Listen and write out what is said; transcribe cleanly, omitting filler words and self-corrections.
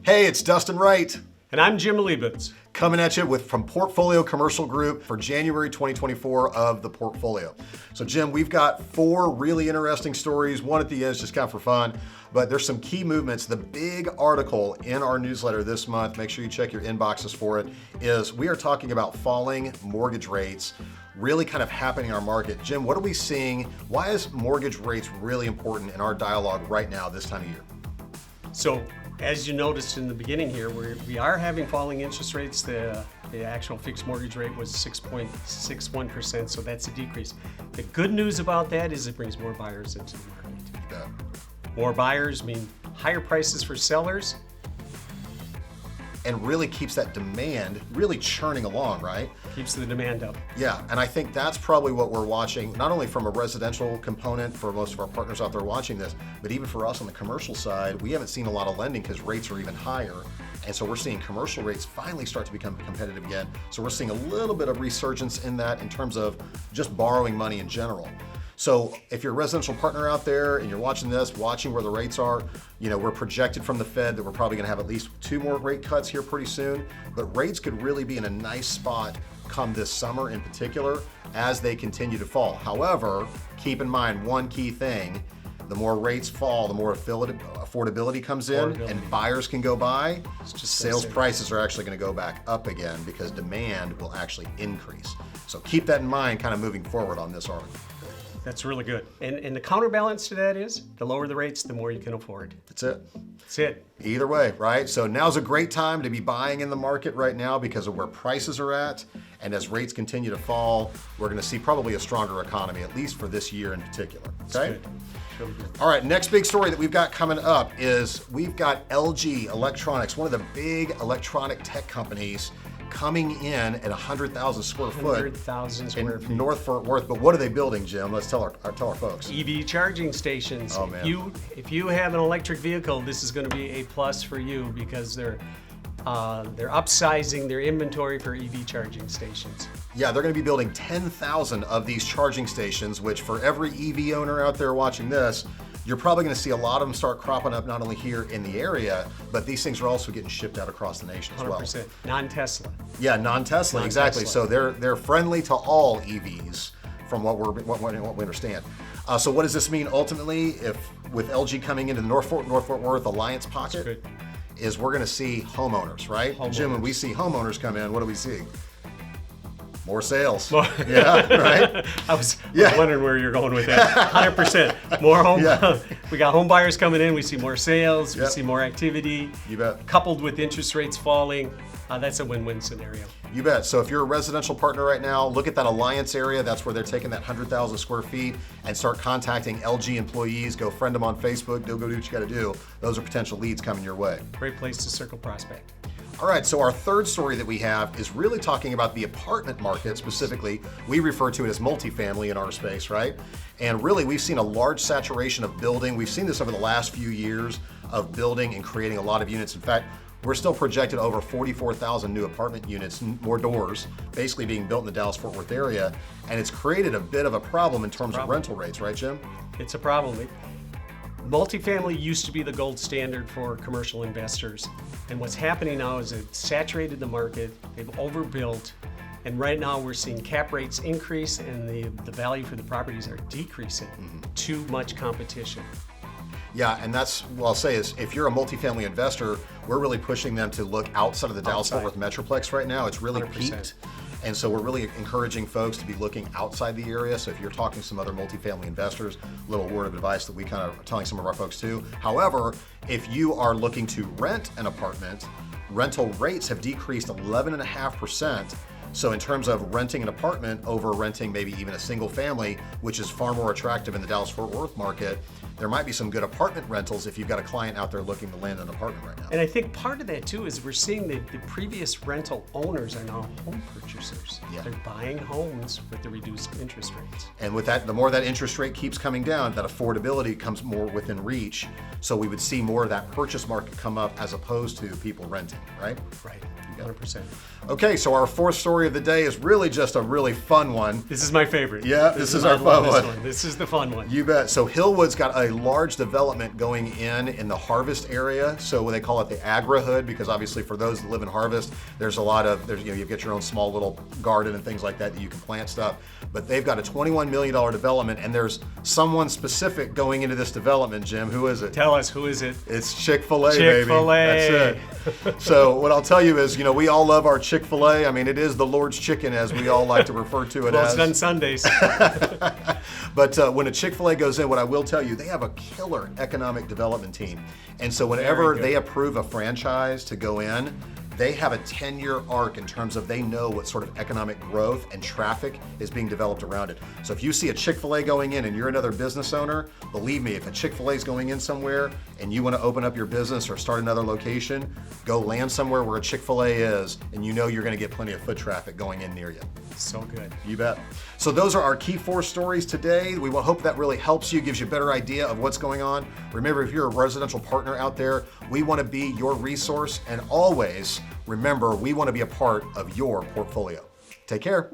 Hey, it's Dustin Wright. And I'm Jim Leebens. Coming at you from Portfolio Commercial Group for January 2024 of the portfolio. So Jim, we've got 4 really interesting stories. One at the end is just kind of for fun, but there's some key movements. The big article in our newsletter this month, make sure you check your inboxes for it, is we are talking about falling mortgage rates really kind of happening in our market. Jim, what are we seeing? Why is mortgage rates really important in our dialogue right now this time of year? So, as you noticed in the beginning here, we are having falling interest rates. The actual fixed mortgage rate was 6.61%, so that's a decrease. The good news about that is it brings more buyers into the market. Yeah. More buyers mean higher prices for sellers. And really keeps that demand really churning along, right? Keeps the demand up. Yeah, and I think that's probably what we're watching, not only from a residential component for most of our partners out there watching this, but even for us on the commercial side, we haven't seen a lot of lending because rates are even higher. And so we're seeing commercial rates finally start to become competitive again. So we're seeing a little bit of resurgence in that in terms of just borrowing money in general. So if you're a residential partner out there and you're watching this, watching where the rates are, we're projected from the Fed that we're probably going to have at least 2 more rate cuts here pretty soon. But rates could really be in a nice spot come this summer in particular as they continue to fall. However, keep in mind one key thing. The more rates fall, the more affordability comes in and buyers can go buy. Sales prices are actually going to go back up again because demand will actually increase. So keep that in mind kind of moving forward on this article. That's really good. And the counterbalance to that is the lower the rates, the more you can afford. That's it. That's it. Either way, right? So now's a great time to be buying in the market right now because of where prices are at. And as rates continue to fall, we're going to see probably a stronger economy, at least for this year in particular. Okay? Really good. All right, next big story that we've got coming up is we've got LG Electronics, one of the big electronic tech companies, coming in at 100,000 square foot 100,000 square feet. North Fort Worth. But what are they building, Jim? Let's tell our folks. EV charging stations. Oh, man. If you have an electric vehicle, this is going to be a plus for you because they're upsizing their inventory for EV charging stations. Yeah, they're going to be building 10,000 of these charging stations, which for every EV owner out there watching this, you're probably going to see a lot of them start cropping up not only here in the area, but these things are also getting shipped out across the nation as well. 100%. Non-Tesla. Yeah, non-Tesla, exactly. So they're friendly to all EVs from what we understand. So what does this mean ultimately if with LG coming into the North Fort Worth Alliance pocket? Is we're going to see homeowners, right? Jim, when we see homeowners come in, what do we see? More sales. Yeah, right? I was wondering where you're going with that. 100%. More home. Yeah. We got home buyers coming in. We see more sales. We see more activity. You bet. Coupled with interest rates falling, that's a win-win scenario. You bet. So if you're a residential partner right now, look at that Alliance area. That's where they're taking that 100,000 square feet and start contacting LG employees. Go friend them on Facebook. Go do what you got to do. Those are potential leads coming your way. Great place to circle prospect. All right, so our third story that we have is really talking about the apartment market specifically. We refer to it as multifamily in our space, right? And really, we've seen a large saturation of building. We've seen this over the last few years of building and creating a lot of units. In fact, we're still projected over 44,000 new apartment units, more doors, basically being built in the Dallas-Fort Worth area. And it's created a bit of a problem in terms of rental rates, right, Jim? It's a problem. Multifamily used to be the gold standard for commercial investors. And what's happening now is it's saturated the market, they've overbuilt, and right now we're seeing cap rates increase and the value for the properties are decreasing. Too much competition. Yeah, and that's what I'll say is if you're a multifamily investor, we're really pushing them to look outside of the Dallas-Fort Worth Metroplex right now. It's really 100%. Peaked. And so we're really encouraging folks to be looking outside the area. So if you're talking to some other multifamily investors, a little word of advice that we kind of are telling some of our folks too. However, if you are looking to rent an apartment, rental rates have decreased 11.5%. So in terms of renting an apartment over renting maybe even a single family, which is far more attractive in the Dallas-Fort Worth market, there might be some good apartment rentals if you've got a client out there looking to land an apartment right now. And I think part of that too is we're seeing that the previous rental owners are now home purchasers. Yeah. They're buying homes with the reduced interest rates. And with that, the more that interest rate keeps coming down, that affordability comes more within reach. So we would see more of that purchase market come up as opposed to people renting, right? Right, 100%. Okay, so our fourth story story of the day is really just a really fun one. This is my favorite. Yeah, this is our fun one. This is the fun one. You bet. So Hillwood's got a large development going in the Harvest area. So they call it the Agri-Hood, because obviously for those that live in Harvest, there's a lot of, you get your own small little garden and things like that you can plant stuff. But they've got a $21 million development, and there's someone specific going into this development, Jim. Who is it? Tell us, who is it? It's Chick-fil-A, baby. Chick-fil-A. That's it. So what I'll tell you is, we all love our Chick-fil-A. I mean, it is the Lord's chicken, as we all like to refer to it as. Closed on Sundays. But when a Chick-fil-A goes in, what I will tell you, they have a killer economic development team. And so whenever they approve a franchise to go in, they have a 10-year arc in terms of they know what sort of economic growth and traffic is being developed around it. So if you see a Chick-fil-A going in and you're another business owner, believe me, if a Chick-fil-A is going in somewhere and you want to open up your business or start another location, go land somewhere where a Chick-fil-A is, and you're going to get plenty of foot traffic going in near you. So good. You bet. So those are our key 4 stories today. We will hope that really helps you, gives you a better idea of what's going on. Remember, if you're a residential partner out there, we want to be your resource, and always remember, we want to be a part of your portfolio. Take care.